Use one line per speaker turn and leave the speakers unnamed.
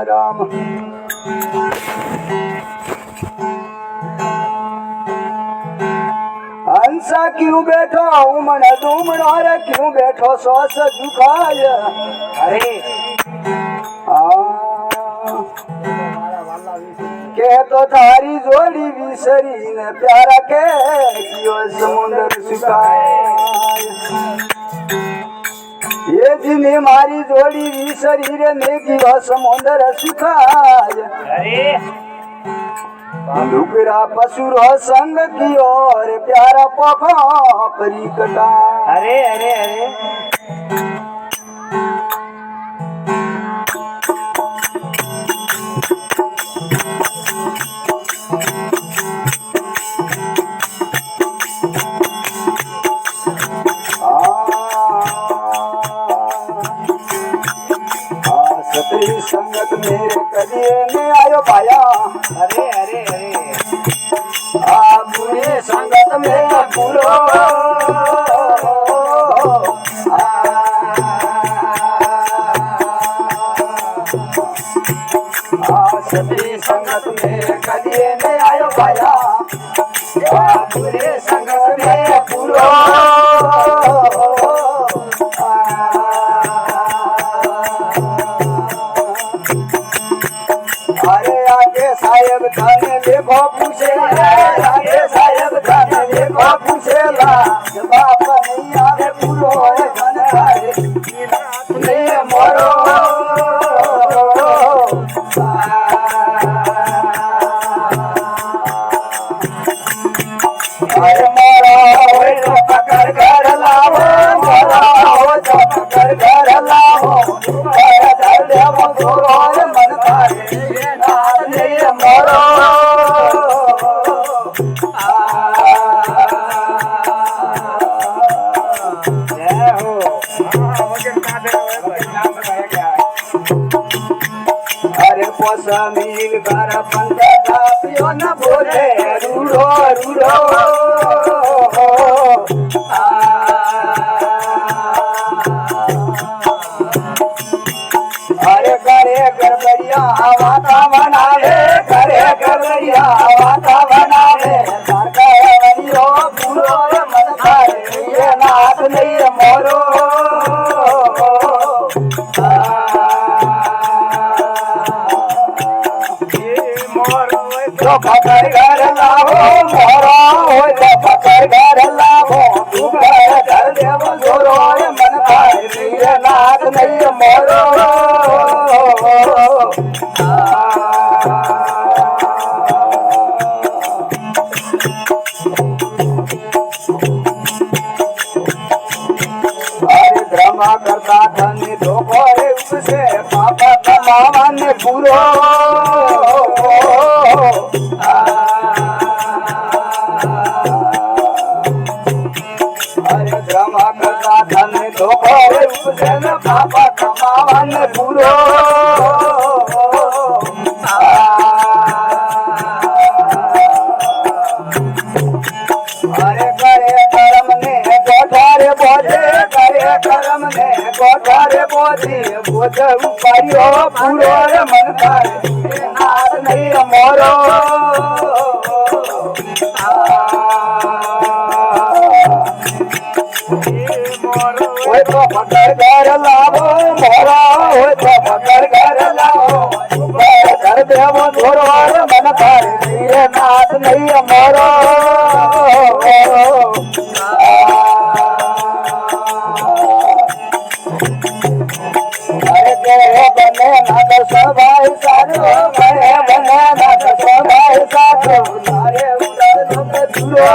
राम हंसा क्यों बैठो उमड़ दुमड़ा रे क्यों बैठो सौस झुकाय
अरे
के तो थारी जोड़ी विसरी ने प्यारा के कियो समुंदर सुखाय ये जिने मारी जोड़ी विसरी रे ने कियो समुंदर सुखाय
अरे
लुकरा पशुरो संग की ओर प्यारा पखो परिकटा
अरे अरे अरे
सतरी संगत मेरे कदिए ने आयो पाया
अरे अरे अरे
बुरी संगत में पूरो सतरी संगत में कदिए ने आयो पाया बुरी संगत में पूरो साहेब थाने देखो पूछेला आगे साहेब थाने देखो पूछेला बाप नहीं आवे पूरो मन खाए नहीं मोरो अरे मोरा होय तो पकड़ कर लाओ मोरा हो तो पकड़ कर लाओ धर देवो छोरो मन खाए मोरो अरे पोसा मिल कर पंचा पियो न बोले रूढ़ो रूढ़ो अरे करे गड़बड़िया वाता बनावे करे गड़बड़िया वाता बनावे सरकारियो पूरो मन खाए ये नाथ नहीं मोरो तो पकड़ घर लाओ मोरो हो तो पकड़ घर लाओ तू घर देवो जोरो मन खाए ये नाथ नहीं मोरो अरे ड्रामा करता धनी धोखो रे उससे पापा कमावा ने पूरो अरे ड्रामा करता धनी धोखो रे उससे पापा कमावा ने पूरो अरे करे कर्म ने कोठारे बोझे करे कर्म ने कोठारे बोझे बोझ उपारियो पूरो रे मन खाए नाथ नहीं मोरो ओए तो पकड़ घर लाओ मोरा ओए तो पकड़ घर लाओ घर देवो छोरो रे मन खाए ये नाथ नहीं मोरो अरे बने नाथ सभाई साधो बने नाथ सभाई साधो नारे उड़ो दूरो